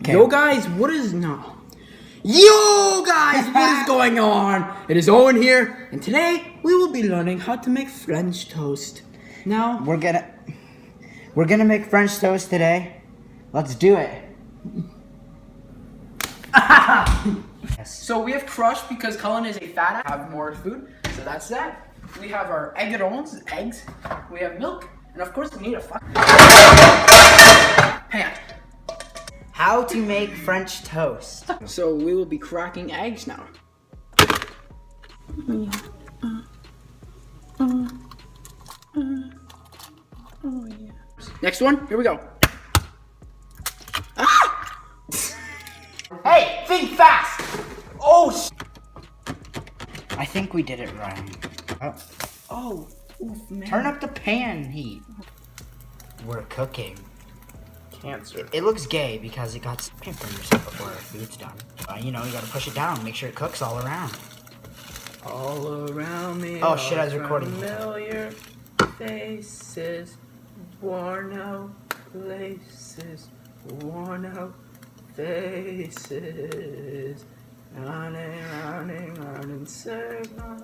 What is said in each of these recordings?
Okay. Yo guys, what is going on? It is Owen here, and today we will be learning how to make French toast. Now We're gonna make French toast today. Let's do it. Yes. So we have crushed because Cullin is a fat ass. Have more food, so that's that. We have our eggs. We have milk, and of course we need a pan. How to make French toast. So we will be cracking eggs now. Next one, here we go. Ah! Hey, think fast! Oh, I think we did it right. Oh, oof, man. Turn up the pan heat. We're cooking. Cancer. It looks gay because it got paint from yourself before our food's done. You know, you gotta push it down, make sure it cooks all around. All around me. Oh shit, I was recording. Familiar faces, worn out places, worn out faces, running in circles.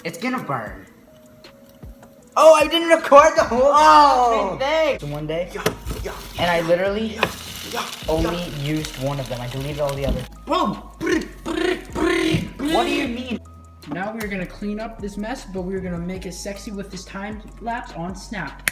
It's gonna burn. Oh, I didn't record the whole thing. So one day, and I literally only used one of them. I deleted all the others. What do you mean? Now we're gonna clean up this mess, but we're gonna make it sexy with this time lapse on Snap.